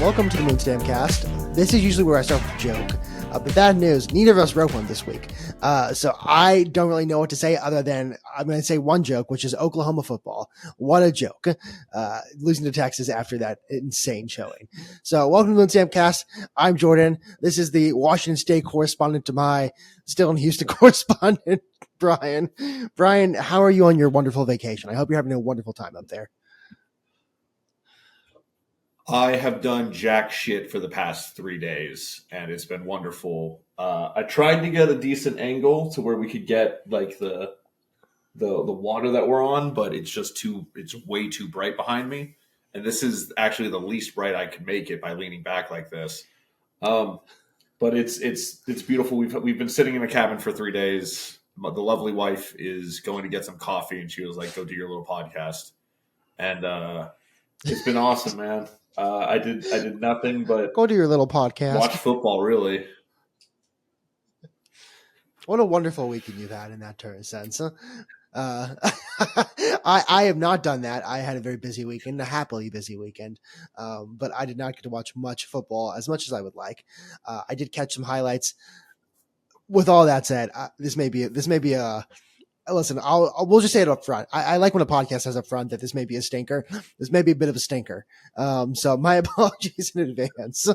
Welcome to the Moonstamcast. This is usually where I start with a joke. But bad news, neither of us wrote one this week. So I don't really know what to say other than I'm going to say one joke, which is Oklahoma football. What a joke. Losing to Texas after that insane showing. So welcome to the Moonstamcast. I'm Jorden. This is the Washington State correspondent to my still in Houston correspondent, Brian. Brian, how are you on your wonderful vacation? I hope you're having a wonderful time up there. I have done jack shit for the past 3 days, and it's been wonderful. I tried to get a decent angle to where we could get like the water that we're on, but it's way too bright behind me. And this is actually the least bright I could make it by leaning back like this. But it's beautiful. We've been sitting in a cabin for 3 days. The lovely wife is going to get some coffee, and she was like, "Go do your little podcast," and it's been awesome, man. I did nothing but go to your little podcast, watch football. Really, what a wonderful weekend you've had in that sense. I have not done that. I had a very busy weekend, a happily busy weekend, but I did not get to watch much football as much as I would like. I did catch some highlights. With all that said, this may be a. Listen, we'll just say it up front. I like when a podcast has up front that this may be a stinker. This may be a bit of a stinker. So my apologies in advance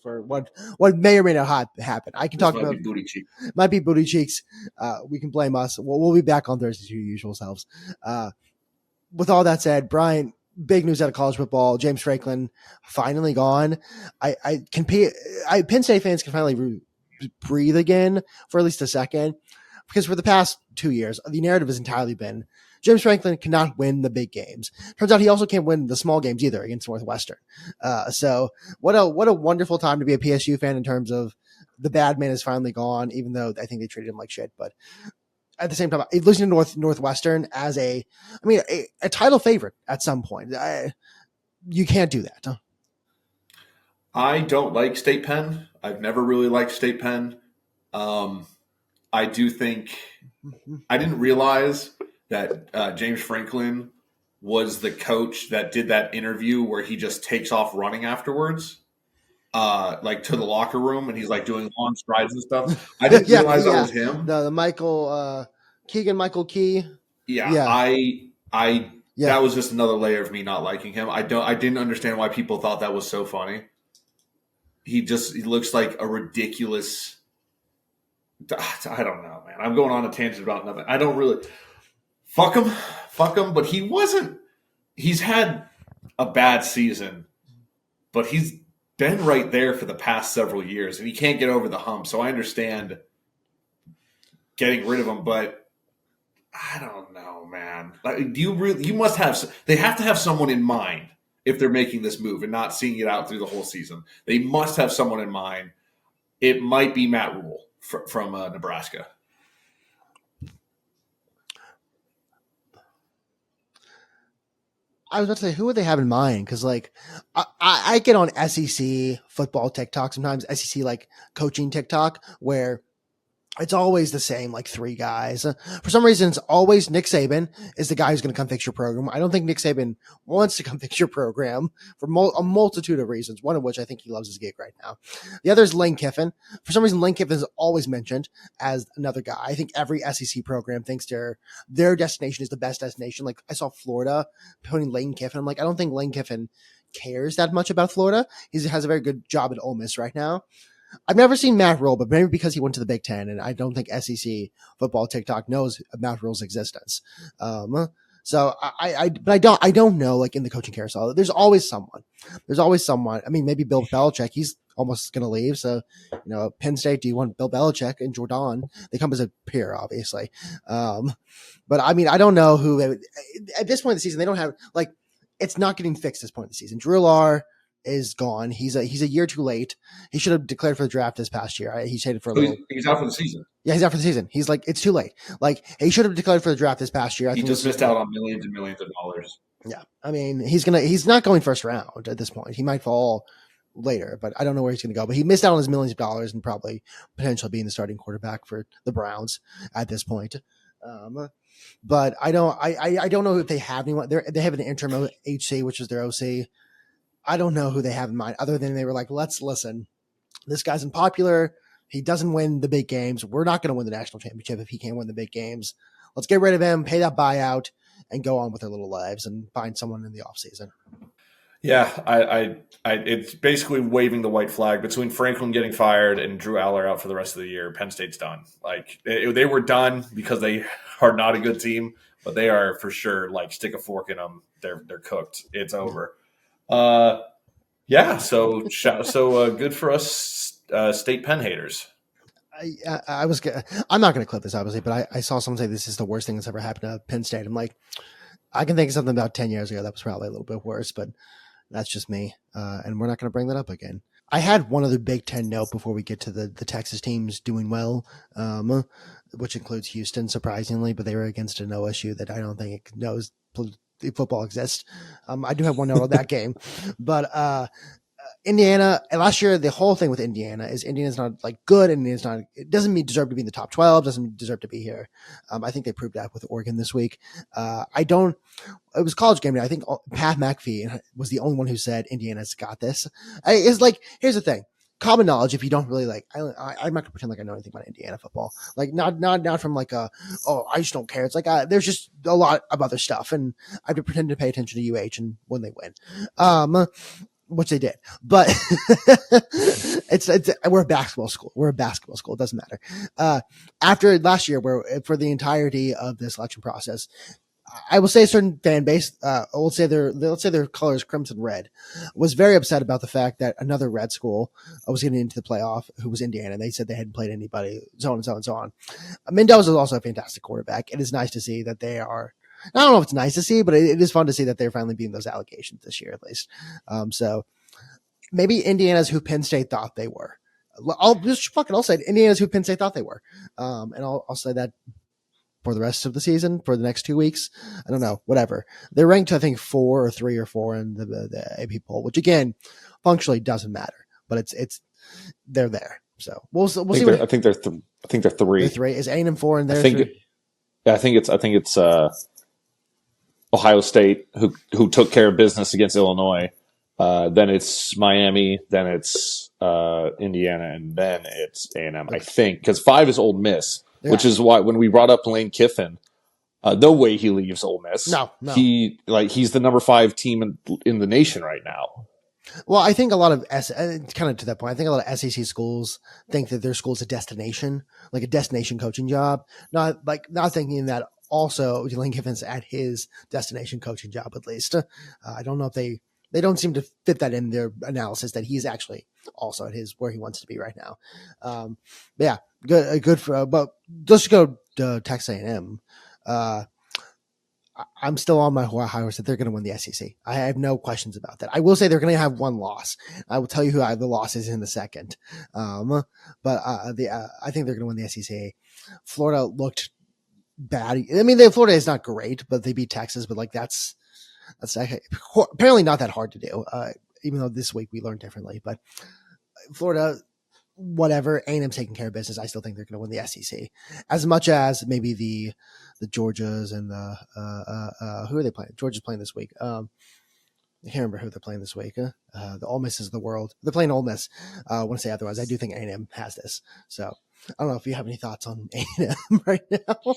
for what may or may not happen. I can talk about booty cheeks. Might be booty cheeks. We can blame us. We'll be back on Thursday to your usual selves. With all that said, Brian, big news out of college football. James Franklin finally gone. Penn State fans can finally breathe again for at least a second. Because for the past 2 years, the narrative has entirely been James Franklin cannot win the big games. Turns out he also can't win the small games either against Northwestern. So what a wonderful time to be a PSU fan in terms of the bad man is finally gone, even though I think they treated him like shit. But at the same time, losing to Northwestern as a title favorite at some point, you can't do that. Huh? I don't like State Penn. I've never really liked State Penn. I do think I didn't realize that James Franklin was the coach that did that interview where he just takes off running afterwards, like to the locker room, and he's like doing long strides and stuff. I didn't realize that was him. The Michael Key. Yeah. That was just another layer of me not liking him. I didn't understand why people thought that was so funny. He looks like a ridiculous. I don't know, man. I'm going on a tangent about nothing. I don't really fuck him, but he wasn't. He's had a bad season, but he's been right there for the past several years, and he can't get over the hump. So I understand getting rid of him, but I don't know, man. Like, you must have. They have to have someone in mind if they're making this move and not seeing it out through the whole season. They must have someone in mind. It might be Matt Rule from Nebraska. I was about to say, who would they have in mind? Because I get on SEC football TikTok sometimes, SEC like coaching TikTok, where it's always the same, like three guys. For some reason, it's always Nick Saban is the guy who's going to come fix your program. I don't think Nick Saban wants to come fix your program for a multitude of reasons, one of which I think he loves his gig right now. The other is Lane Kiffin. For some reason, Lane Kiffin is always mentioned as another guy. I think every SEC program thinks their destination is the best destination. Like I saw Florida putting Lane Kiffin. I'm like, I don't think Lane Kiffin cares that much about Florida. He has a very good job at Ole Miss right now. I've never seen Matt Rule, but maybe because he went to the Big Ten, and I don't think SEC football TikTok knows Matt Rule's existence. So I don't know. Like in the coaching carousel, there's always someone. I mean, maybe Bill Belichick. He's almost going to leave. So, Penn State. Do you want Bill Belichick and Jorden? They come as a peer, obviously. But I mean, I don't know who. At this point in the season, they don't have like. It's not getting fixed at this point in the season. Drew Lohr is gone. He's a year too late. He should have declared for the draft this past year. He's traded for a little. He's out for the season. Yeah, he's out for the season. He's like, it's too late. Like he should have declared for the draft this past year. He just missed out on millions and millions of dollars. Yeah, I mean, he's not going first round at this point. He might fall later, but I don't know where he's going to go. But he missed out on his millions of dollars and probably potentially being the starting quarterback for the Browns at this point. But I don't know if they have anyone. They have an interim HC, which is their OC. I don't know who they have in mind other than they were like, let's listen. This guy's unpopular. He doesn't win the big games. We're not going to win the national championship if he can't win the big games. Let's get rid of him, pay that buyout, and go on with their little lives and find someone in the offseason. Yeah, I it's basically waving the white flag between Franklin getting fired and Drew Aller out for the rest of the year. Penn State's done. Like they were done because they are not a good team, but they are for sure. Like stick a fork in them, they're cooked. It's over. Yeah. So good for us, State Penn haters. I'm not going to clip this obviously, but I saw someone say this is the worst thing that's ever happened to Penn State. I'm like, I can think of something about 10 years ago that was probably a little bit worse, but that's just me. And we're not going to bring that up again. I had one other Big Ten note before we get to the Texas teams doing well, which includes Houston, surprisingly, but they were against an OSU that I don't think it knows football exists. I do have one note on that game, but Indiana, and last year, the whole thing with Indiana is Indiana's not like good, and it doesn't deserve to be in the top 12, doesn't deserve to be here. I think they proved that with Oregon this week. It was college game day. I think Pat McAfee was the only one who said Indiana's got this. It's like, here's the thing. Common knowledge, if you don't really like, I'm not gonna pretend like I know anything about Indiana football. Like not from like I just don't care. It's like there's just a lot of other stuff, and I have to pretend to pay attention to UH and when they win. Which they did, but we're a basketball school. We're a basketball school. It doesn't matter. After last year, where for the entirety of the selection process, I will say a certain fan base, let's say their colors crimson red, was very upset about the fact that another red school was getting into the playoff, who was Indiana. And they said they hadn't played anybody, so on and so on and so on. Mendoza is also a fantastic quarterback. It is nice to see that they are. I don't know if it's nice to see, but it is fun to see that they're finally beating those allegations this year, at least. So maybe Indiana's who Penn State thought they were. I'll say it. Indiana's who Penn State thought they were. And I'll say that for the rest of the season, for the next 2 weeks. I don't know, whatever. They're ranked, I think, 4 or 3 or 4 in the AP poll, which again, functionally doesn't matter, but they're there. So we'll see. I think they're 3. They're 3. Is A&M 4 and they're 3? I think it's Ohio State who took care of business against Illinois. Then it's Miami. Then it's Indiana, and then it's A&M. I think because 5 is Ole Miss, which is why when we brought up Lane Kiffin, no way he leaves Ole Miss. No. He's the number 5 team in the nation right now. Well, I think a lot of kind of to that point, I think a lot of SEC schools think that their school's a destination, like a destination coaching job. Not thinking that also Lane Kiffin's at his destination coaching job, at least. I don't know if they don't seem to fit that in their analysis that he's actually also at where he wants to be right now. Yeah, good for, but let's go to Texas A&M. I'm still on my high horse that they're going to win the SEC. I have no questions about that. I will say they're going to have one loss. I will tell you who the loss is in the second. But I think they're going to win the SEC. Florida looked bad. I mean, Florida is not great, but they beat Texas. But like that's apparently not that hard to do. Even though this week we learned differently. But Florida, whatever, A&M's taking care of business. I still think they're going to win the SEC as much as maybe the Georgias and the who are they playing? Georgia's playing this week. I can't remember who they're playing this week. The Ole Misses of the world. They're playing Ole Miss. I want to say otherwise. I do think A&M has this. So I don't know if you have any thoughts on A&M right now.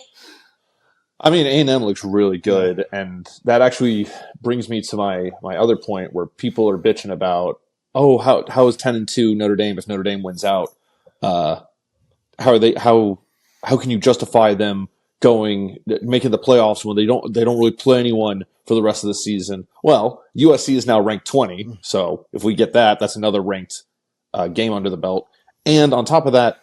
I mean, A&M looks really good, and that actually brings me to my other point where people are bitching about, how is 10-2 Notre Dame if Notre Dame wins out? How can you justify them making the playoffs when they don't really play anyone for the rest of the season? Well, USC is now ranked 20, so if we get that's another ranked game under the belt. And on top of that,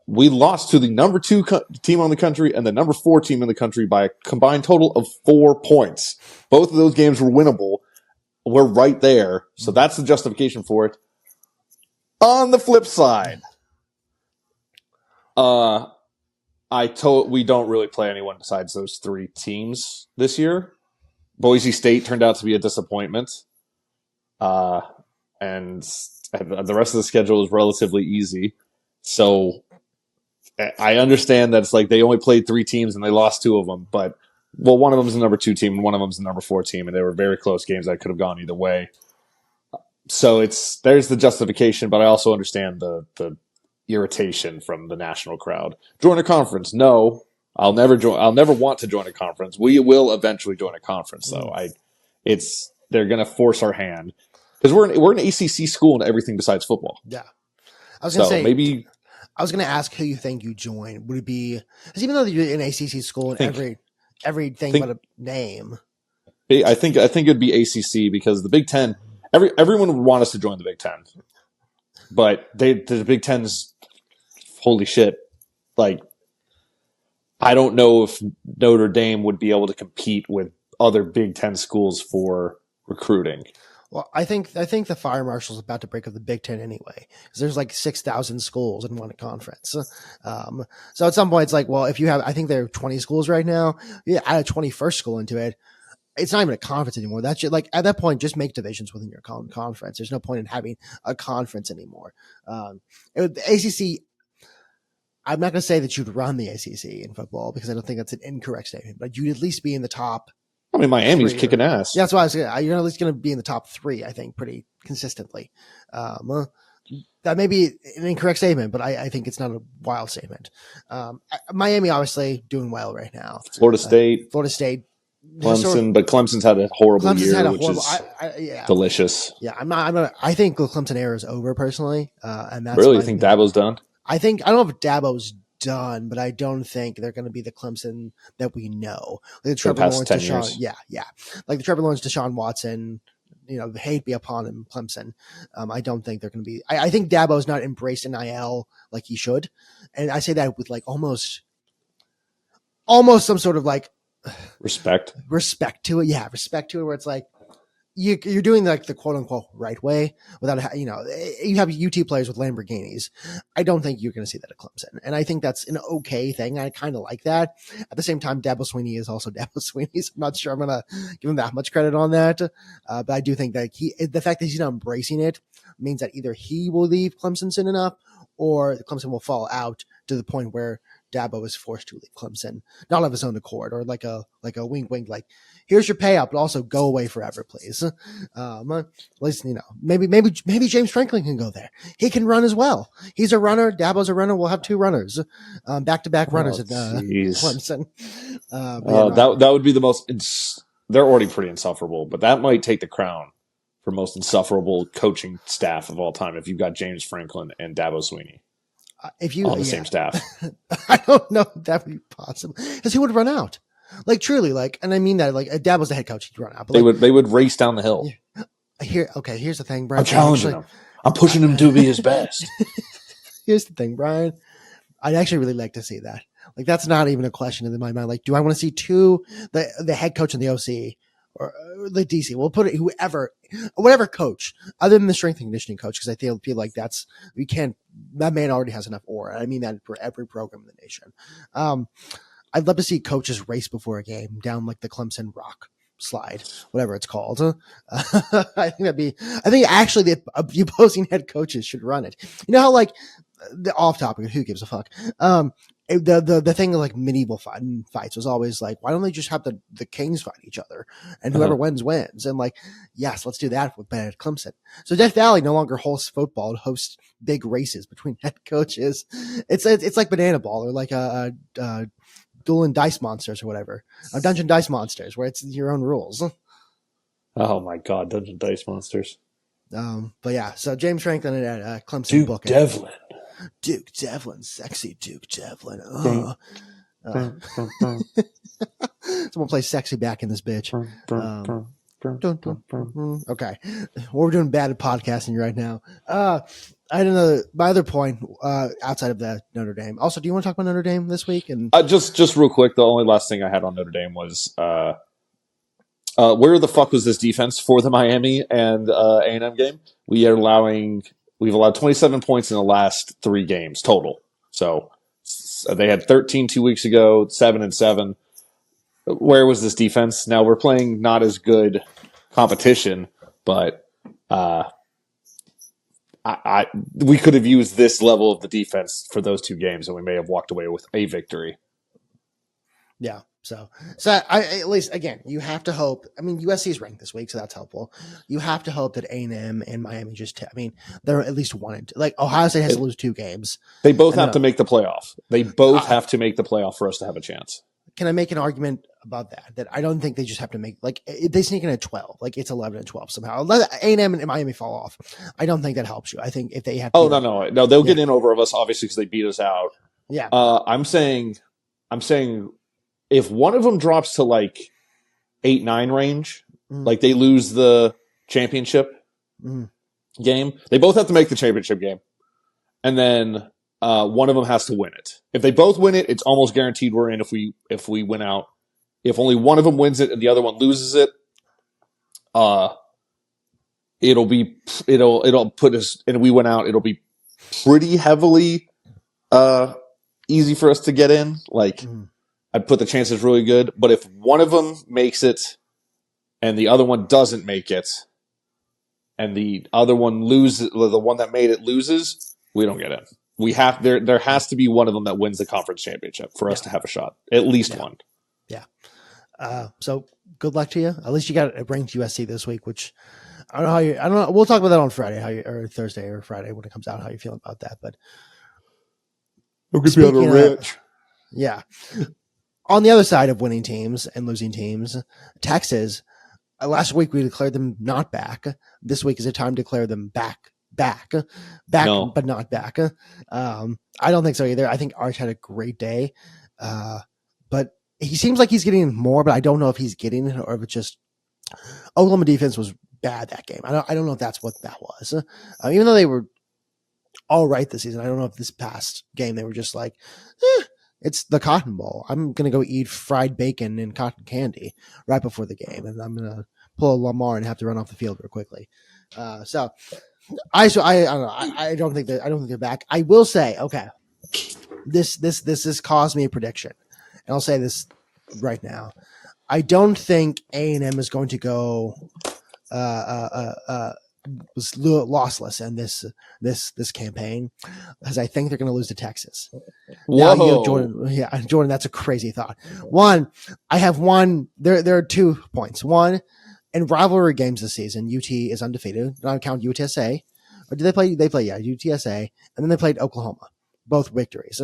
we lost to the number 2 team on the country and the number 4 team in the country by a combined total of 4 points. Both of those games were winnable. We're right there, so that's the justification for it. On the flip side, we don't really play anyone besides those 3 teams this year. Boise State turned out to be a disappointment, and the rest of the schedule is relatively easy. So I understand that it's like they only played 3 teams and they lost 2 of them, but one of them is the number 2 team and one of them is the number 4 team, and they were very close games that could have gone either way. So there's the justification, but I also understand the irritation from the national crowd. Join a conference? No, I'll never join. I'll never want to join a conference. We will eventually join a conference, though. They're going to force our hand because we're an ACC school in everything besides football. Yeah, I was going to say maybe. I was going to ask who you think you join. Would it be because even though you're an ACC school in everything but a name? I think it'd be ACC because the Big Ten. Everyone would want us to join the Big Ten, but the Big Ten's holy shit. Like, I don't know if Notre Dame would be able to compete with other Big Ten schools for recruiting. Well, I think the fire marshal's about to break up the Big Ten anyway, because there's like 6,000 schools in one conference. So at some point, it's like, well, if you have, I think there are 20 schools right now. Yeah, add a 21st school into it. It's not even a conference anymore. That's just, like, at that point, just make divisions within your conference. There's no point in having a conference anymore. The ACC. I'm not going to say that you'd run the ACC in football because I don't think that's an incorrect statement, but you'd at least be in the top. I mean, Miami's kicking ass. Yeah, that's why I was saying. You're at least going to be in the top 3, I think, pretty consistently. That may be an incorrect statement, but I think it's not a wild statement. Miami obviously doing well right now. Florida State. Clemson, but Clemson's had a horrible year, which is delicious. Yeah, I think the Clemson era is over personally, and that's really. You think Dabo's done? I don't know if Dabo's done, but I don't think they're going to be the Clemson that we know. Like the Trevor Lawrence, like the Trevor Lawrence, Deshaun Watson. Hate be upon him, Clemson. I don't think they're going to be. I think Dabo's not embraced NIL like he should, and I say that with like almost some sort of like respect to it. Yeah, respect to it, where it's like you're doing like the quote unquote right way without, you have UT players with Lamborghinis. I don't think you're going to see that at Clemson. And I think that's an okay thing. I kind of like that. At the same time, Dabo Swinney is also Dabo Swinney. So I'm not sure I'm going to give him that much credit on that. But I do think that the fact that he's not embracing it means that either he will leave Clemson soon enough or Clemson will fall out to the point where Dabo is forced to leave Clemson, not of his own accord, or like a wink, like, here's your payout, but also go away forever, please. At least, maybe James Franklin can go there. He can run as well. He's a runner. Dabo's a runner. We'll have 2 runners, back-to-back runners at Clemson. That would be the most. They're already pretty insufferable, but that might take the crown for most insufferable coaching staff of all time if you've got James Franklin and Dabo Swinney. On the same staff. I don't know if that would be possible because he would run out. Like truly, like, and I mean that, like, Dabo's the head coach, he'd run out. But they would race down the hill. Here's the thing, Brian. I'm challenging him. I'm pushing him to be his best. Here's the thing, Brian. I'd actually really like to see that. Like, that's not even a question in my mind. Like, do I want to see the head coach and the OC or the DC? We'll put it whatever coach other than the strength and conditioning coach, because I feel like that man already has enough aura. I mean that for every program in the nation. I'd love to see coaches race before a game down like the Clemson rock slide, whatever it's called. I think actually the opposing head coaches should run it. You know how, like, the off topic, who gives a fuck? The thing of like medieval fights was always like, why don't they just have the kings fight each other and whoever wins. And like, yes, let's do that with at Clemson. So Death Valley no longer hosts football, it hosts big races between head coaches. It's like Banana Ball or like a Duel and Dice Monsters or whatever, Dungeon Dice Monsters, where it's your own rules. Oh my God, Dungeon Dice Monsters. But yeah, so James Franklin at Clemson. Duke Devlin, sexy Duke Devlin. Someone play sexy back in this bitch. Okay, we're doing bad at podcasting right now. I don't know. My other point, outside of the Notre Dame. Also, do you want to talk about Notre Dame this week? And just real quick, the only last thing I had on Notre Dame was where the fuck was this defense for the Miami and A&M game? We've allowed 27 points in the last 3 games total. So they had 13 2 weeks ago, 7-7. Where was this defense? Now we're playing not as good competition, but we could have used this level of the defense for those 2 games, and we may have walked away with a victory. Yeah, So at least again, you have to hope. I mean, USC is ranked this week, so that's helpful. You have to hope that A&M and Miami they're at least one and two. Like Ohio State has to lose 2 games. They both have to make the playoff. They both have to make the playoff for us to have a chance. Can I make an argument about that? That I don't think they just have to make they sneak in at 12, like it's 11 and 12 somehow. Let A&M and Miami fall off. I don't think that helps you. I think if they have, no, they'll get in over us obviously because they beat us out. Yeah, I'm saying, if one of them drops to like 8-9 range, like they lose the championship game, they both have to make the championship game, and then one of them has to win it. If they both win it, it's almost guaranteed we're in. If we win out, if only one of them wins it and the other one loses it, it'll put us. And we went out, it'll be pretty heavily easy for us to get in. Like I'd put the chances really good. But if one of them makes it and the other one doesn't make it, and the other one loses, the one that made it loses, we don't get in. We have there has to be one of them that wins the conference championship for us to have a shot. At least one. Yeah. So good luck to you. At least you got a ranked USC this week, which I don't know. We'll talk about that on Friday, or Thursday or Friday when it comes out, how you feel about that. But speaking rich. Yeah. On the other side of winning teams and losing teams, Texas, last week we declared them not back. This week is a time to declare them back, no. But not back. I don't think so either. I think Arch had a great day. But he seems like he's getting more, but I don't know if he's getting it or if it's just Oklahoma defense was bad that game. I don't know if that's what that was. Even though they were all right this season, I don't know if this past game they were just like, it's the Cotton Bowl. I'm going to go eat fried bacon and cotton candy right before the game, and I'm going to pull a Lamar and have to run off the field real quickly. I don't know. I don't think they're back. I will say, okay, this has caused me a prediction, and I'll say this right now. I don't think A&M is going to go lossless in this campaign, because I think they're going to lose to Texas. Whoa. Now, Jorden, that's a crazy thought. One, I have one. There are 2 points. One, in rivalry games this season, UT is undefeated. Don't count UTSA. Or did they play? They play, UTSA, and then they played Oklahoma. Both victories.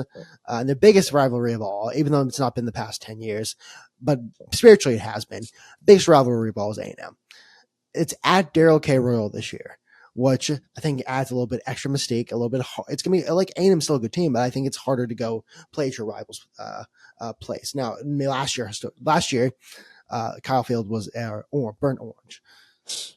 And the biggest rivalry of all, even though it's not been the past 10 years, but spiritually it has been, biggest rivalry of all is A&M. It's at Darrell K. Royal this year, which I think adds a little bit extra mystique, a little bit hard. It's going to be like A&M's still a good team, but I think it's harder to go play at your rival's place. Now, last year, Kyle Field was burnt orange.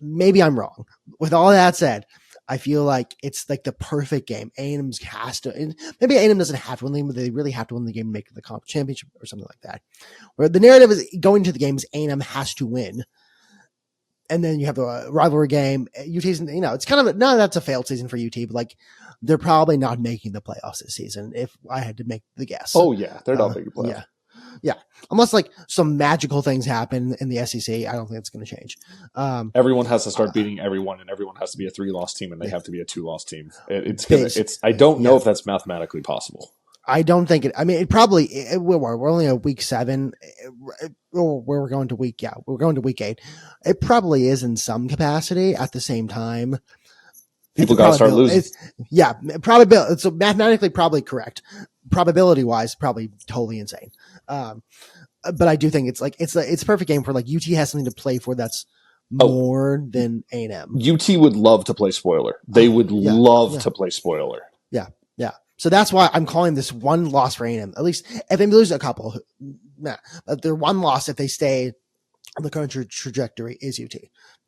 Maybe I'm wrong. With all that said, I feel like it's like the perfect game. A&M has to, and maybe A&M doesn't have to win the game, but they really have to win the game and make the conference championship or something like that. Where the narrative is going to the game is A&M has to win. And then you have the rivalry game. UT's, it's kind of, that's a failed season for UT, but like they're probably not making the playoffs this season if I had to make the guess. Oh, yeah. They're not making playoffs. Yeah. Unless like some magical things happen in the SEC, I don't think it's going to change. Everyone has to start beating everyone, and everyone has to be a 3-loss team, and they have to be a 2-loss team. I don't know if that's mathematically possible. I don't think it. I mean, we're only at week 7. We're going to week 8. It probably is in some capacity. At the same time, people got to start losing. Probability. So mathematically, probably correct. Probability wise, probably totally insane. But I do think it's a perfect game for like UT has something to play for that's more than A&M. UT would love to play spoiler. They would love to play spoiler. Yeah. So that's why I'm calling this one loss for A&M. At least if they lose a couple, but their one loss if they stay on the current trajectory is UT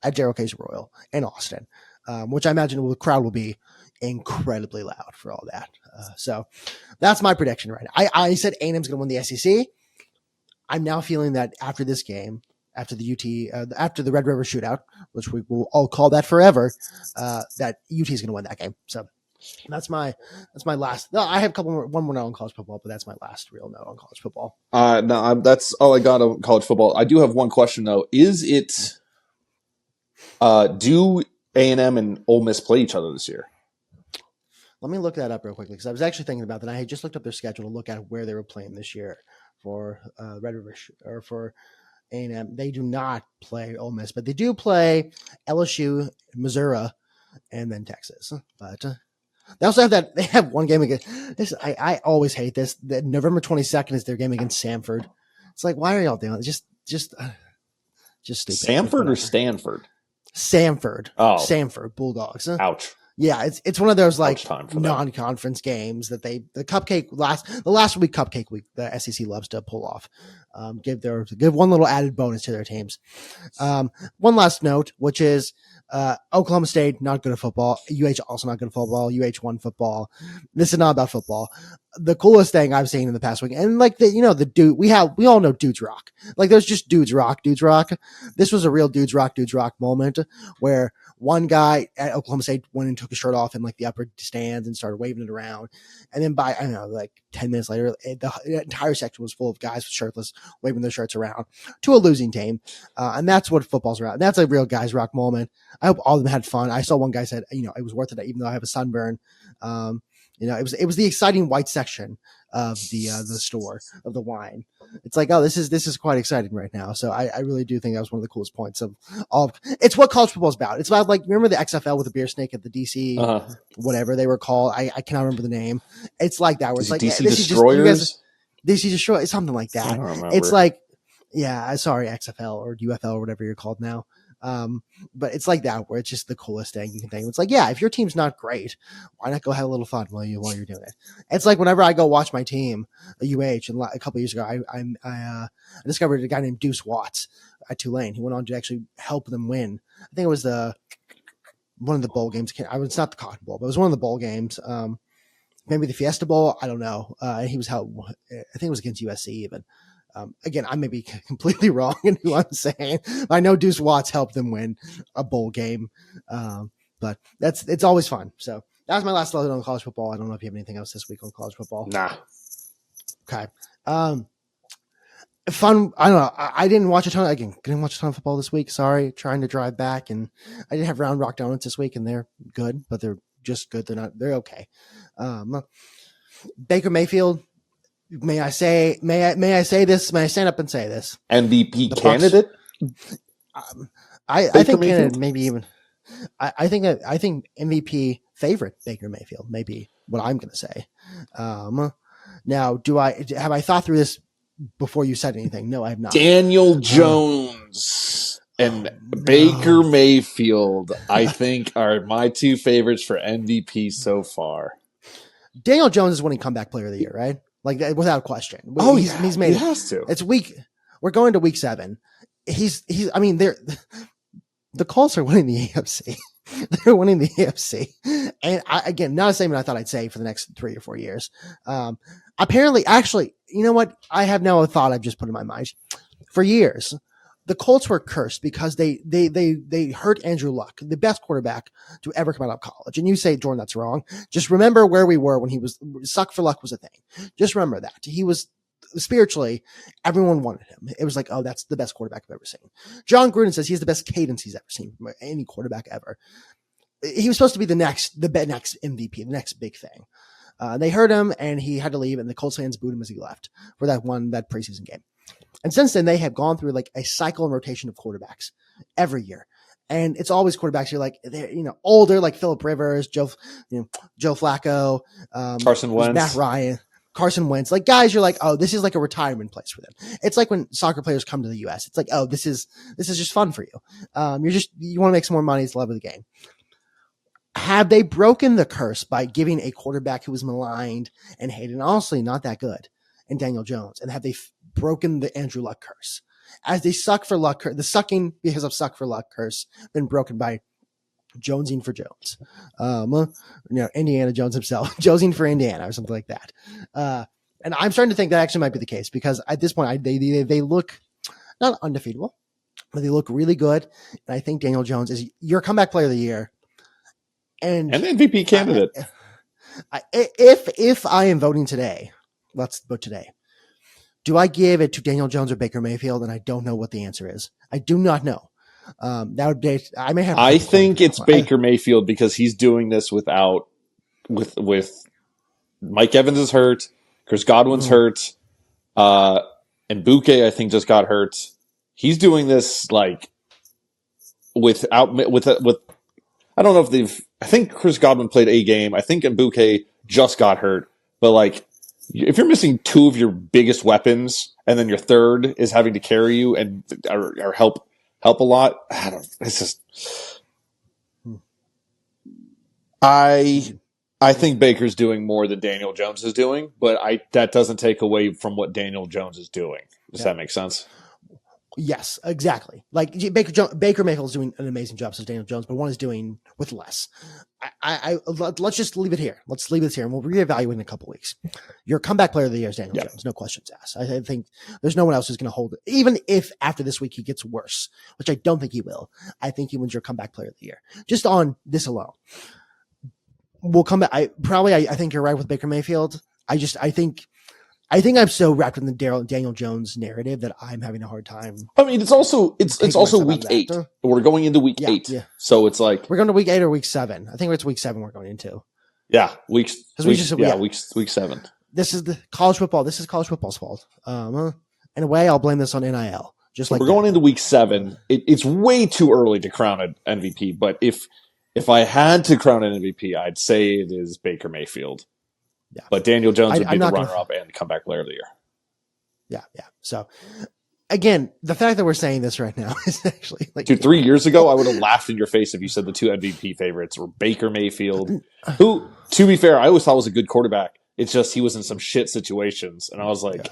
at Darrell Case Royal in Austin, which I imagine the crowd will be incredibly loud for all that. So that's my prediction right now. I said A&M's going to win the SEC. I'm now feeling that after this game, after the UT, after the Red River Shootout, which we will all call that forever, that UT is going to win that game. So that's my last. No, I have one more note on college football, but that's my last real note on college football. No, that's all I got on college football. I do have one question though. Is it? Do A&M and Ole Miss play each other this year? Let me look that up real quickly because I was actually thinking about that. I had just looked up their schedule to look at where they were playing this year for Red River or for A&M. They do not play Ole Miss, but they do play LSU, Missouri, and then Texas. But they also have that. They have one game against this. I always hate this. That November 22nd is their game against Samford. It's like, why are y'all doing it? Just stupid. Sanford or Stanford? Samford. Oh, Samford Bulldogs. Ouch. Yeah, it's one of those like time for non-conference games that the last week cupcake week the SEC loves to pull off. Give one little added bonus to their teams. One last note, which is Oklahoma State not good at football. UH also not good at football. UH won football. This is not about football. The coolest thing I've seen in the past week, and like the dude we all know dudes rock. Like there's just dudes rock. This was a real dudes rock moment where one guy at Oklahoma State went and took his shirt off in like the upper stands and started waving it around. And then by, I don't know, like 10 minutes later, the entire section was full of guys shirtless, waving their shirts around to a losing team. And that's what football's around. That's a real guys rock moment. I hope all of them had fun. I saw one guy said, it was worth it, even though I have a sunburn. It was the exciting white section of the store of the wine. It's like, oh, this is quite exciting right now. So I really do think that was one of the coolest points of all. It's what college football is about. It's about, like, remember the XFL with the beer snake at the DC, whatever they were called. I cannot remember the name. It's like that. Where it's like DC yeah, Destroyers, DC Destroyers, something like that. I don't remember. It's like, yeah, sorry, XFL or UFL or whatever you're called now. But it's like that where it's just the coolest thing you can think. It's like, yeah, if your team's not great, why not go have a little fun while you're doing it? It's like whenever I go watch my team, UH, and a couple of years ago, I discovered a guy named Deuce Watts at Tulane. He went on to actually help them win. I think it was one of the bowl games. It's not the Cotton Bowl, but it was one of the bowl games. Maybe the Fiesta Bowl. I don't know. He was helped. I think it was against USC even. Again, I may be completely wrong in who I'm saying. I know Deuce Watts helped them win a bowl game, but it's always fun. So that was my last load on college football. I don't know if you have anything else this week on college football. Nah. Okay. Fun. I don't know. I didn't watch a ton. Didn't watch a ton of football this week. Sorry, trying to drive back, and I didn't have Round Rock Donuts this week, and they're good, but they're just good. They're okay. Baker Mayfield. May I say this? May I stand up and say this? MVP candidate? I think candidate, maybe even. I think MVP favorite Baker Mayfield may be what I'm going to say. Now, have I thought through this before you said anything? No, I have not. Daniel Jones and Baker Mayfield, I think, are my two favorites for MVP so far. Daniel Jones is winning comeback player of the year, right? Like, without question. Oh, he's made he has to. It's we're going to week 7. I mean, the Colts are winning the AFC. They're winning the AFC. And again, not a statement I thought I'd say for the next 3 or 4 years. Apparently, actually, you know what? I have now a thought I've just put in my mind. For years, the Colts were cursed because they hurt Andrew Luck, the best quarterback to ever come out of college. And you say, Jorden, that's wrong. Just remember where we were when he was suck for luck was a thing. Just remember that he was spiritually, everyone wanted him. It was like, oh, that's the best quarterback I've ever seen. John Gruden says he's the best cadence he's ever seen from any quarterback ever. He was supposed to be the next MVP, the next big thing. They hurt him and he had to leave, and the Colts fans booed him as he left for that preseason game. And since then, they have gone through like a cycle and rotation of quarterbacks every year. And it's always quarterbacks who are like, they're, older, like Phillip Rivers, Joe Flacco, Carson Wentz, Matt Ryan, Carson Wentz, like guys, you're like, oh, this is like a retirement place for them. It's like when soccer players come to the US. It's like, oh, this is just fun for you. You want to make some more money. It's the love of the game. Have they broken the curse by giving a quarterback who was maligned and hated, and honestly not that good, in Daniel Jones? And have they broken the Andrew Luck curse? As they suck for luck, the sucking because of suck for luck curse been broken by Jonesing for Jones. Indiana Jones himself, Jonesing for Indiana or something like that. And I'm starting to think that actually might be the case because at this point, they look not undefeatable, but they look really good. And I think Daniel Jones is your comeback player of the year. And MVP candidate. If I am voting today, let's vote today. Do I give it to Daniel Jones or Baker Mayfield? And I don't know what the answer is. I do not know. That would be, I may have. I think it's Baker Mayfield because he's doing this with Mike Evans is hurt, Chris Godwin's hurt. And Buke, I think, just got hurt. He's doing this like with. I don't know if they've. I think Chris Godwin played a game. I think Mbuke just got hurt. But like, if you're missing two of your biggest weapons, and then your third is having to carry you and or help a lot, I don't. It's just. I think Baker's doing more than Daniel Jones is doing, but that doesn't take away from what Daniel Jones is doing. Does that make sense? Yes, exactly. Like Baker Mayfield is doing an amazing job, says Daniel Jones, but one is doing with less. Let's just leave it here. Let's leave it here, and we'll reevaluate in a couple weeks. Your comeback player of the year is Daniel Jones, no questions asked. I think there's no one else who's going to hold it, even if after this week he gets worse, which I don't think he will. I think he wins your comeback player of the year just on this alone. We'll come back. I think you're right with Baker Mayfield. I think I'm so wrapped in the Daniel Jones narrative that I'm having a hard time. I mean, it's also week 8. We're going into week 8, so it's like we're going to week 8 or week 7. I think it's week 7 we're going into. Yeah, week 7. This is the college football. This is college football's fault. In a way, I'll blame this on NIL. We're going into week 7. It's way too early to crown an MVP, but if I had to crown an MVP, I'd say it is Baker Mayfield. Yeah. But Daniel Jones would be the runner-up and comeback player of the year. Yeah. So, again, the fact that we're saying this right now is actually like... Dude, 3 years ago, I would have laughed in your face if you said the two MVP favorites were Baker Mayfield, who, to be fair, I always thought was a good quarterback. It's just he was in some shit situations. And I was like... Yeah.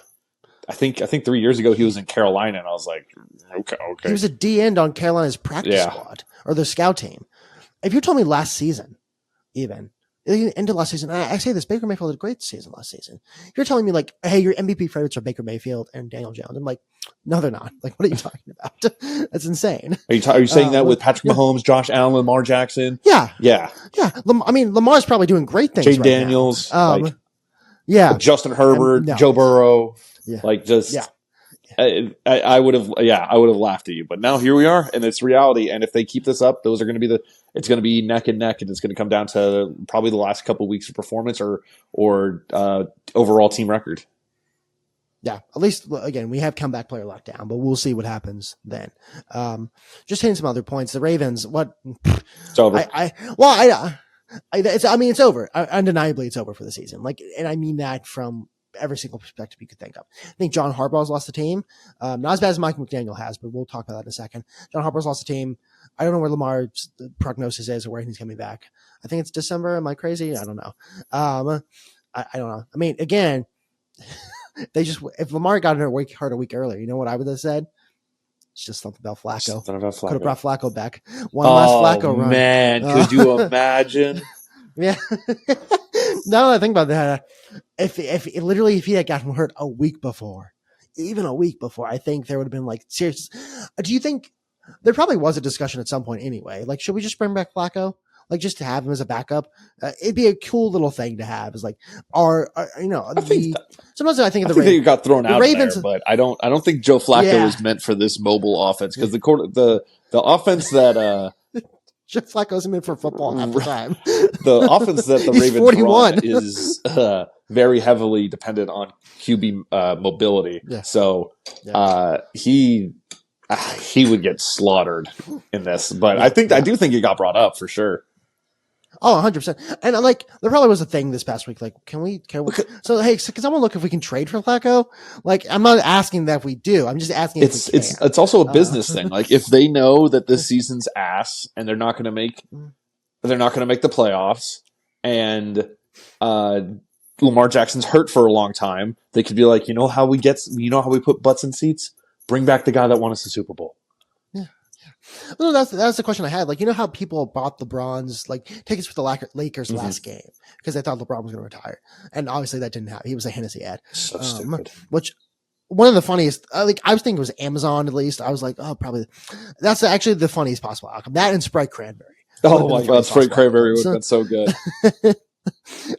I think 3 years ago he was in Carolina, and I was like, okay. He was a D-end on Carolina's practice squad, or the scout team. If you told me last season, even into last season, I say this, Baker Mayfield had a great season last season. You're telling me like, hey, your MVP favorites are Baker Mayfield and Daniel Jones. I'm like, no, they're not. Like, what are you talking about? That's insane. Are you saying that with Patrick Mahomes, Josh Allen, Lamar Jackson? Yeah. Yeah. I mean, Lamar's probably doing great things. Jay Daniels. Justin Herbert, Joe Burrow. Yeah. I would have laughed at you, but now here we are, and it's reality. And if they keep this up, those are going to be it's going to be neck and neck, and it's going to come down to probably the last couple of weeks of performance or overall team record. Yeah, at least again we have comeback player locked down, but we'll see what happens then. Just hitting some other points. The Ravens, what? It's over. It's over. Undeniably, it's over for the season. Like, and I mean that from every single perspective you could think of. I think John Harbaugh's lost the team. Not as bad as Mike McDaniel has, but we'll talk about that in a second. John Harbaugh's lost the team. I don't know where Lamar's prognosis is or where he's coming back. I think it's December. Am I crazy? I don't know. I don't know. I mean, again, if Lamar got hurt a week earlier, you know what I would have said? It's just something about Flacco. Could have brought Flacco back. Last Flacco run. Man, could you imagine? Yeah. Now that I think about that, if he had gotten hurt a week before, I think there would have been like serious. Do you think there probably was a discussion at some point anyway? Like, should we just bring back Flacco? Like, just to have him as a backup? It'd be a cool little thing to have. Is like, sometimes I think of the Ravens. You got thrown out Ravens, there, but I don't think Joe Flacco was meant for this mobile offense because the offense that. Joe Flacco's in for football half the time. The offense that the Ravens 41. Run is very heavily dependent on QB mobility. Yeah. So he would get slaughtered in this. But I do think he got brought up for sure. Oh, 100%. And like, there probably was a thing this past week. Like, can we? So, hey, because I want to look if we can trade for Flacco. Like, I'm not asking that we do. I'm just asking. It's also a business thing. Like, if they know that this season's ass and they're not going to make the playoffs, and Lamar Jackson's hurt for a long time, they could be like, you know how we put butts in seats? Bring back the guy that won us the Super Bowl. No, that's the question I had. Like, you know how people bought LeBron's tickets for the Lakers last game because they thought LeBron was going to retire, and obviously that didn't happen. He was a Hennessy ad. So stupid. Which one of the funniest. I was thinking it was Amazon at least. I was like, oh, probably that's actually the funniest possible outcome. That and Sprite Cranberry. Oh my God, Sprite Cranberry would have been so good.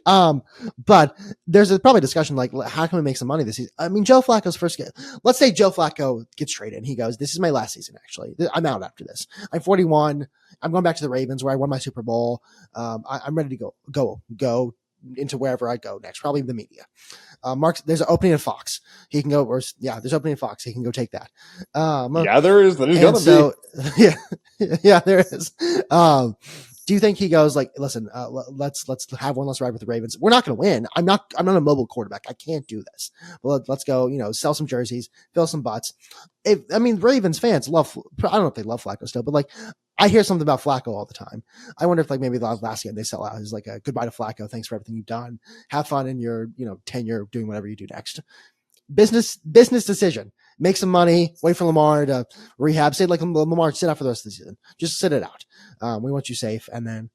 But there's probably a discussion like, how can we make some money this season? I mean, Joe Flacco's first game. Let's say Joe Flacco gets traded and he goes, this is my last season. Actually, I'm out after this. I'm 41. I'm going back to the Ravens where I won my Super Bowl. I'm ready to go into wherever I go next, probably the media. Mark, there's an opening at Fox. He can go, there's opening at Fox. He can go take that. Yeah, there is. There's gonna be. Yeah, there is. Do you think he goes like, listen, let's have one less ride with the Ravens. We're not going to win. I'm not a mobile quarterback. I can't do this. But let's go, sell some jerseys, fill some butts. Ravens fans love, I don't know if they love Flacco still, but like I hear something about Flacco all the time. I wonder if like maybe the last game they sell out is like a goodbye to Flacco. Thanks for everything you've done. Have fun in your, tenure doing whatever you do next. Business decision. Make some money, wait for Lamar to rehab. Say like Lamar, sit out for the rest of the season. Just sit it out. We want you safe. And then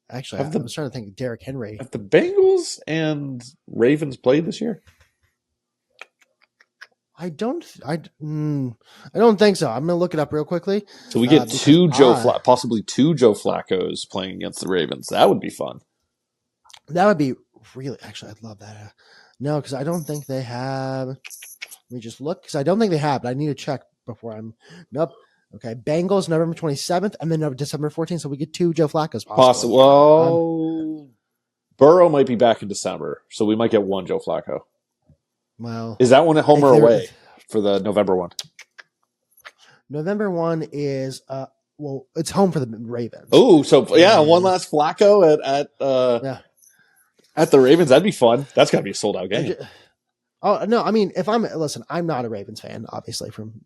actually, I was trying to think of Derrick Henry. Have the Bengals and Ravens played this year? I don't think so. I'm going to look it up real quickly. So we get possibly two Joe Flaccos playing against the Ravens. That would be fun. That would be really, actually, I'd love that. No, because I don't think they have. Let me just look, because I don't think they have, but I need to check before nope. Okay, Bengals November 27th and then December 14th, so we get two Joe Flaccos possibly. Well, Burrow might be back in December, so we might get one Joe Flacco. Well, is that one at home or away for the November one? November 1 is it's home for the Ravens. Oh, so yeah, one last Flacco at the Ravens. That'd be fun. That's got to be a sold out game. Oh no! I'm not a Ravens fan, obviously. I'm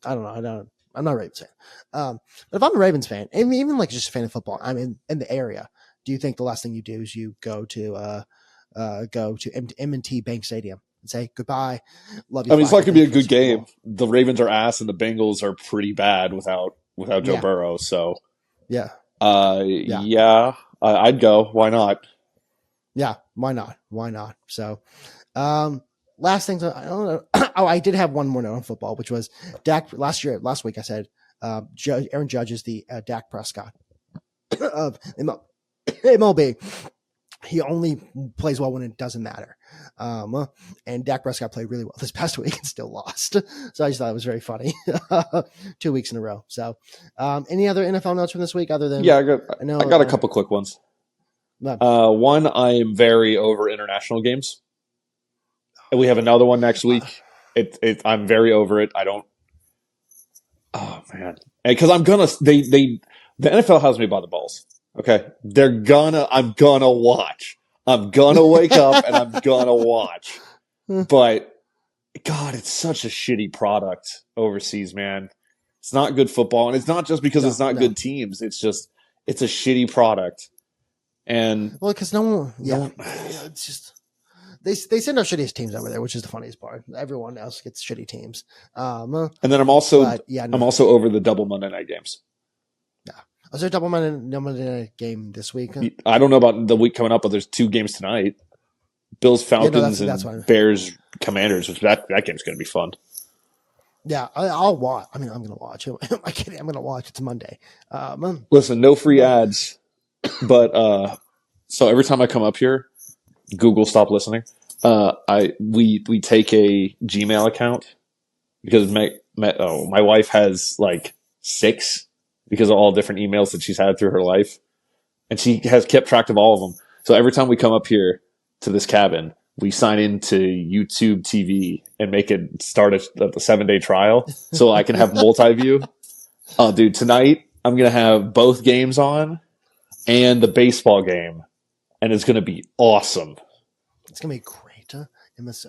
not a Ravens fan. But if I'm a Ravens fan, and even like just a fan of football, I'm in the area. Do you think the last thing you do is you go to M&T Bank Stadium and say goodbye? Love you. It's not gonna be a good game. The Ravens are ass, and the Bengals are pretty bad without Joe Burrow. So yeah, I'd go. Why not? Yeah, why not? So. Last things I don't know. Oh, I did have one more note on football, which was Dak. Last week I said Aaron Judge is the Dak Prescott of MLB. He only plays well when it doesn't matter. And Dak Prescott played really well this past week and still lost. So I just thought it was very funny. 2 weeks in a row. So any other NFL notes from this week other than I got a couple quick ones. One, I am very over international games. And we have another one next week. I'm very over it. I don't. Oh man, because the NFL has me by the balls. Okay, I'm gonna watch. I'm gonna wake up and I'm gonna watch. But God, it's such a shitty product overseas, man. It's not good football, and it's not just because it's not good teams. It's just it's a shitty product. And because it's just. They send our shittiest teams over there, which is the funniest part. Everyone else gets shitty teams. And then I'm also over the double Monday night games. Yeah. Is there a double Monday night game this week? I don't know about the week coming up, but there's two games tonight. Bills Falcons and Bears Commanders, which that game's going to be fun. Yeah, I'll watch. I'm going to watch. Am I kidding? I'm going to watch. It's Monday. Listen, no free ads, but so every time I come up here, Google, stop listening. We take a Gmail account because my wife has like 6 because of all different emails that she's had through her life, and she has kept track of all of them. So every time we come up here to this cabin, we sign into YouTube TV and make it start a 7-day trial so I can have multi-view. Oh, dude, tonight I'm gonna have both games on and the baseball game. And it's going to be awesome. It's going to be great.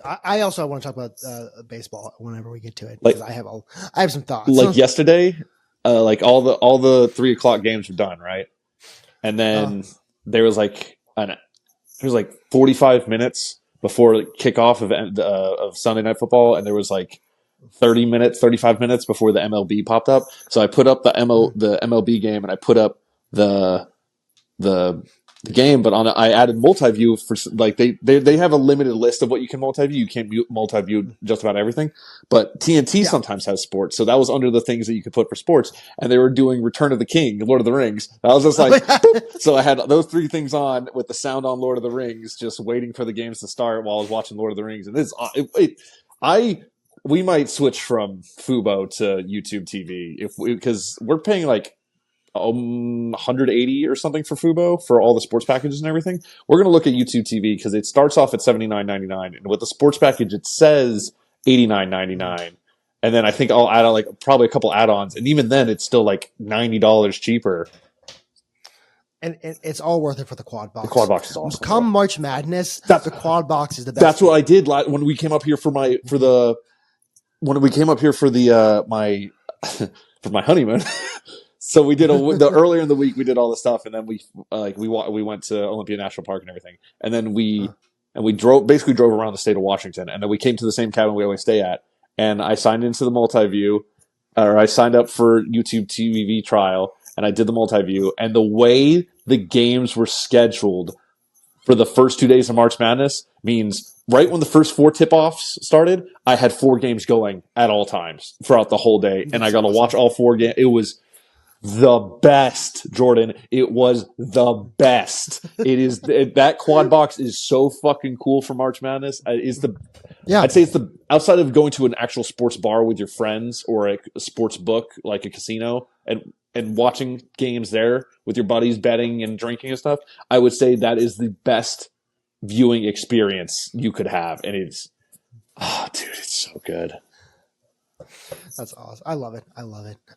I also want to talk about baseball whenever we get to it because I have some thoughts. Like yesterday, like all the 3:00 games were done, right? And then there was like 45 minutes before kickoff of Sunday Night Football, and there was like 35 minutes before the MLB popped up. So I put up the MLB game, and I put up the game, but I added multi-view for like they have a limited list of what you can multi-view. You can't multi-view just about everything, but TNT sometimes has sports, so that was under the things that you could put for sports. And they were doing Return of the King, Lord of the Rings. I was just like, so I had those 3 things on with the sound on Lord of the Rings, just waiting for the games to start while I was watching Lord of the Rings. And we might switch from Fubo to YouTube TV because we're paying like $180 or something for Fubo for all the sports packages and everything. We're going to look at YouTube TV because it starts off at $79.99, and with the sports package it says $89.99, and then I think I'll add like probably a couple add-ons, and even then it's still like $90 cheaper. And it's all worth it for the quad box. The quad box is awesome. Come March Madness, the quad box is the best. That's what I did when we came up here for my honeymoon. So we did earlier in the week we did all the stuff, and then we went to Olympia National Park and everything, and then we drove around the state of Washington, and then we came to the same cabin we always stay at, and I signed into the multi-view, or I signed up for YouTube TV trial, and I did the multi-view, and the way the games were scheduled for the first 2 days of March Madness means right when the first 4 tip-offs started, I had 4 games going at all times throughout the whole day, and I got to watch all 4 games. It was the best, Jordan. It was the best. That quad box is so fucking cool for March Madness. I'd say it's the outside of going to an actual sports bar with your friends or a sports book like a casino and watching games there with your buddies betting and drinking and stuff. I would say that is the best viewing experience you could have, and it's it's so good. That's awesome. I love it.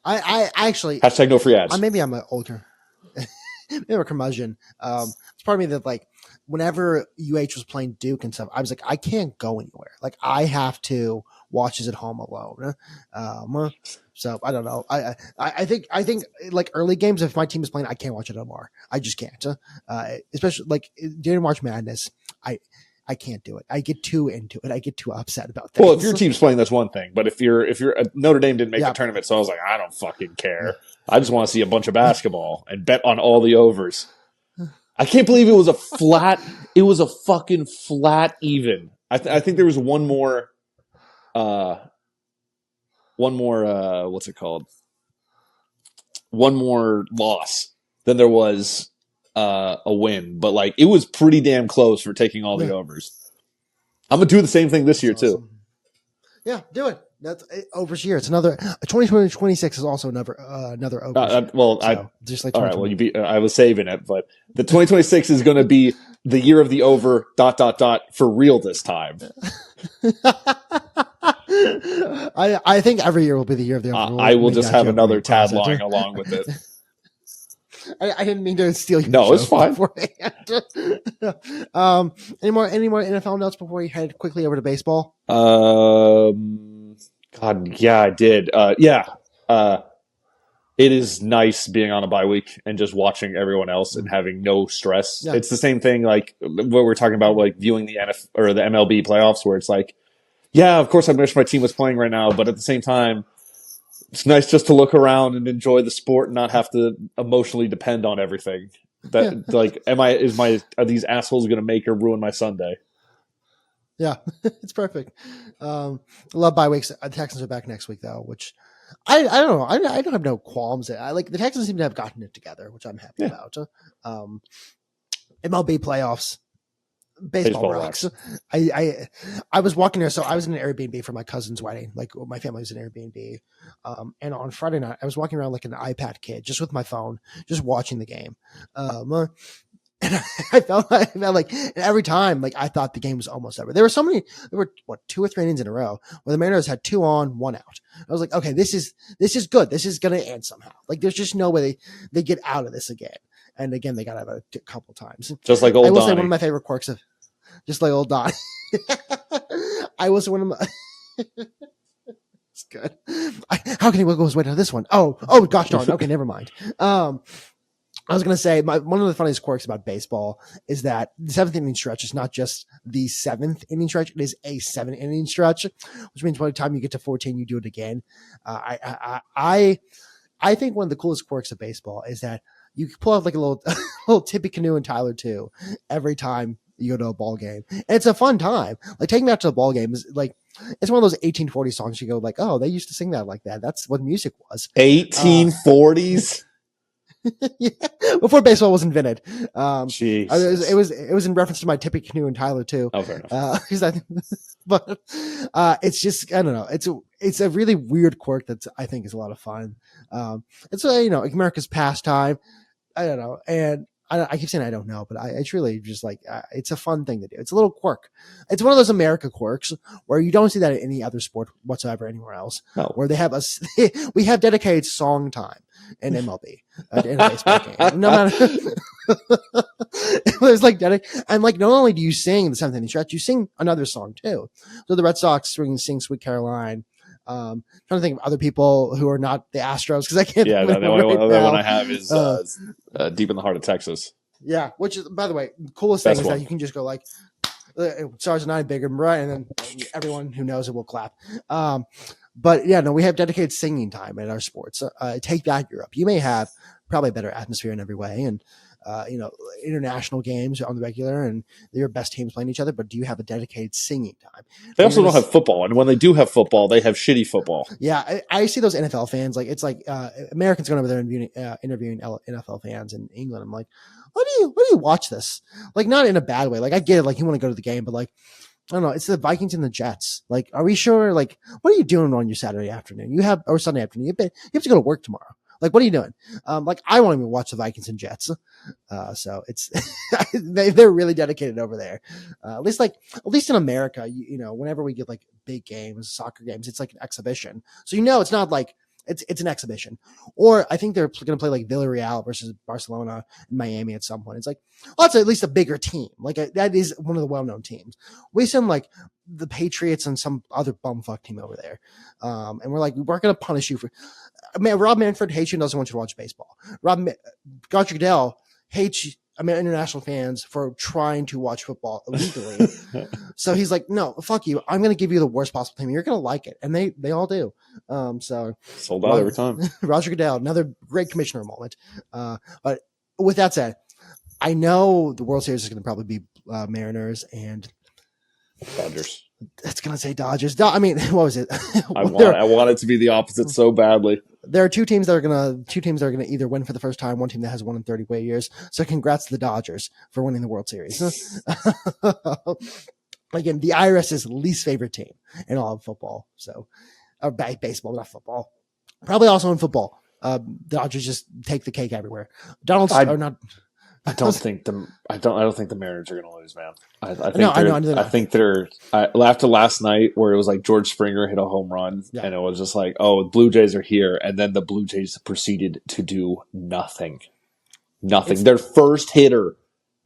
I actually hashtag no free ads. Maybe I'm an older, maybe I'm a curmudgeon. It's part of me that like whenever UH was playing Duke and stuff, I was like, I can't go anywhere. Like I have to watch this at home alone. So I don't know. I think like early games, if my team is playing, I can't watch it anymore. I just can't. Especially like during March Madness, I can't do it. I get too into it. I get too upset about things. Well, if your team's playing, that's one thing. But if you're Notre Dame didn't make the tournament, so I was like, I don't fucking care. I just want to see a bunch of basketball and bet on all the overs. I can't believe it was a flat. It was a fucking flat even. I think there was one more. What's it called? One more loss than there was a win, but like it was pretty damn close for taking all the overs. I'm gonna do the same thing this year too. Yeah, do it. That's overs year. It's another 2026 is also another over. Just like all right. Well, I was saving it, but the 2026 is going to be the year of the over. ... for real this time. I think every year will be the year of the over. I will just have another tagline along with it. I didn't mean to steal your No, it's fine. Any more NFL notes before we head quickly over to baseball? God, yeah, I did. It is nice being on a bye week and just watching everyone else and having no stress. Yeah. It's the same thing like what we're talking about, like viewing the NFL or the MLB playoffs, where it's like, yeah, of course I wish my team was playing right now, but at the same time, it's nice just to look around and enjoy the sport and not have to emotionally depend on everything. Like, are these assholes going to make or ruin my Sunday? Yeah, it's perfect. I love bye weeks. The Texans are back next week though, which I don't know. I don't have no qualms. I like the Texans seem to have gotten it together, which I'm happy about. MLB playoffs. Baseball rocks. I was walking there, so I was in an Airbnb for my cousin's wedding. Like my family was in an Airbnb, and on Friday night I was walking around like an iPad kid, just with my phone, just watching the game. And I felt like every time, like I thought the game was almost over. There were 2 or 3 innings in a row where the Mariners had 2 on, 1 out. I was like, okay, this is good. This is gonna end somehow. Like there's just no way they get out of this again. And again, they got out of it a couple times. Just like old Donnie. I will say one of my favorite quirks of just like old Donnie. I was one of my it's good. How can he wiggle his way to this one? Oh gosh darn. Okay, never mind. I was going to say one of the funniest quirks about baseball is that the 7th inning stretch is not just the 7th inning stretch. It is a 7 inning stretch, which means by the time you get to 14, you do it again. I think one of the coolest quirks of baseball is that you pull out like a little Tippy Canoe and Tyler too every time you go to a ball game. And it's a fun time. Like taking me out to a ball game is like, it's one of those 1840 songs you go like, oh, they used to sing that like that. That's what music was. 1840s? Yeah, before baseball was invented. Jeez. It was in reference to my Tippy Canoe and Tyler too. Oh, fair enough. But it's just, I don't know. it's a really weird quirk that I think is a lot of fun. It's America's pastime. I don't know, and I keep saying I don't know, but it's really just like it's a fun thing to do. It's a little quirk. It's one of those America quirks where you don't see that in any other sport whatsoever anywhere else. No. Where they have we have dedicated song time in MLB in a baseball game. No matter. It was like and like not only do you sing the seventh inning stretch, you sing another song too. So the Red Sox sing "Sweet Caroline." Trying to think of other people who are not the Astros because I can't. Yeah, the only one I have is "Deep in the Heart of Texas." Yeah, which is, by the way, the coolest thing is that you can just go like, "Stars and I bigger and bright," and then everyone who knows it will clap. But yeah, no, we have dedicated singing time at our sports. Take that, Europe. You may have probably a better atmosphere in every way, and international games on the regular, and your best teams playing each other. But do you have a dedicated singing time? They also don't have football, and when they do have football, they have shitty football. Yeah, I see those NFL fans like it's like Americans going over there and interviewing NFL fans in England. I'm like, why do you watch this? Like, not in a bad way. Like, I get it. Like, you want to go to the game, but like, I don't know. It's the Vikings and the Jets. Like, are we sure? Like, what are you doing on your Saturday afternoon? Or Sunday afternoon? You have to go to work tomorrow. Like, what are you doing? Like, I won't even watch the Vikings and Jets. So it's, they're really dedicated over there. At least in America, whenever we get like big games, soccer games, it's like an exhibition. So, it's not like it's an exhibition. Or I think they're going to play like Villarreal versus Barcelona in Miami at some point. It's like, well, that's at least a bigger team. Like that is one of the well-known teams. We send like the Patriots and some other bumfuck team over there. And we're like, we're going to punish you for, Rob Manfred hates you and doesn't want you to watch baseball. Roger Goodell hates international fans for trying to watch football illegally. So he's like, no, fuck you. I'm going to give you the worst possible team. You're going to like it. And they all do. So sold out every time. Roger Goodell, another great commissioner moment. But with that said, I know the World Series is going to probably be Mariners and Dodgers. It's going to say Dodgers. What was it? I want it to be the opposite so badly. There are two teams that are going to either win for the first time. One team that has won in 30 years. So congrats to the Dodgers for winning the World Series. Again, the IRS's least favorite team in all of football. So, or baseball, not football. Probably also in football. Dodgers just take the cake everywhere. I don't think the Mariners are going to lose, man. I think they're after last night where it was like George Springer hit a home run, and it was just like, oh, the Blue Jays are here, and then the Blue Jays proceeded to do nothing. Their first hitter,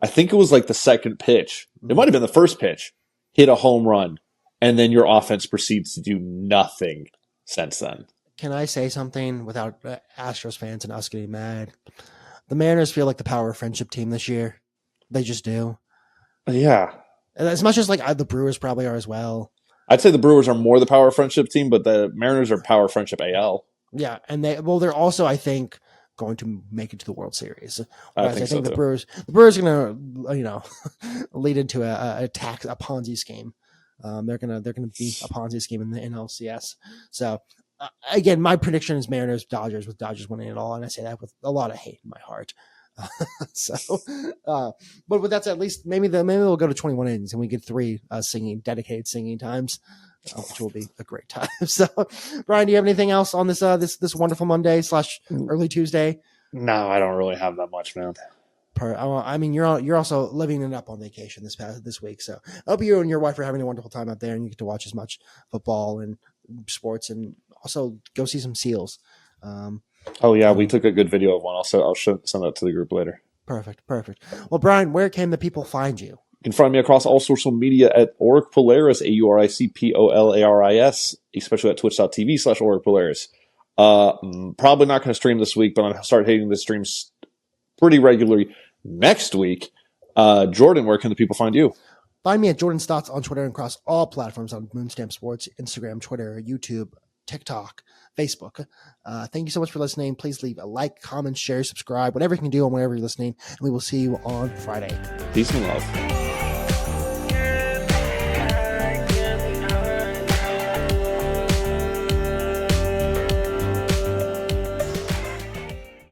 I think it was like the second pitch. It might have been the first pitch, hit a home run, and then your offense proceeds to do nothing since then. Can I say something without Astros fans and us getting mad? The Mariners feel like the power friendship team this year. They just do. Yeah. As much as like the Brewers probably are as well. I'd say the Brewers are more the power friendship team, but the Mariners are power friendship AL. Yeah, and they're also, I think, going to make it to the World Series. I think so the too. Brewers are going to, lead into a Ponzi scheme. They're gonna be a Ponzi scheme in the NLCS. So. Again, my prediction is Mariners, Dodgers, with Dodgers winning it all, and I say that with a lot of hate in my heart. But with that said, at least maybe we'll go to 21 innings and we get 3 dedicated singing times, which will be a great time. So, Brian, do you have anything else on this wonderful Monday / early Tuesday? No, I don't really have that much, man. You're also living it up on vacation this week, so I hope you and your wife are having a wonderful time out there, and you get to watch as much football and sports, and also go see some seals. We took a good video of one. I'll send that to the group later. Perfect. Well, Brian, where can the people find you? You can find me across all social media at Auric Polaris, AuricPolaris, especially at twitch.tv/AuricPolaris. Probably not going to stream this week, but I'm going to start hitting the streams pretty regularly next week. Jorden, where can the people find you? Find me at Jorden Stotts on Twitter and across all platforms on Moonstamp Sports, Instagram, Twitter, YouTube, TikTok, Facebook. Thank you so much for listening. Please leave a like, comment, share, subscribe, whatever you can do on wherever you're listening, and we will see you on Friday. Peace and love.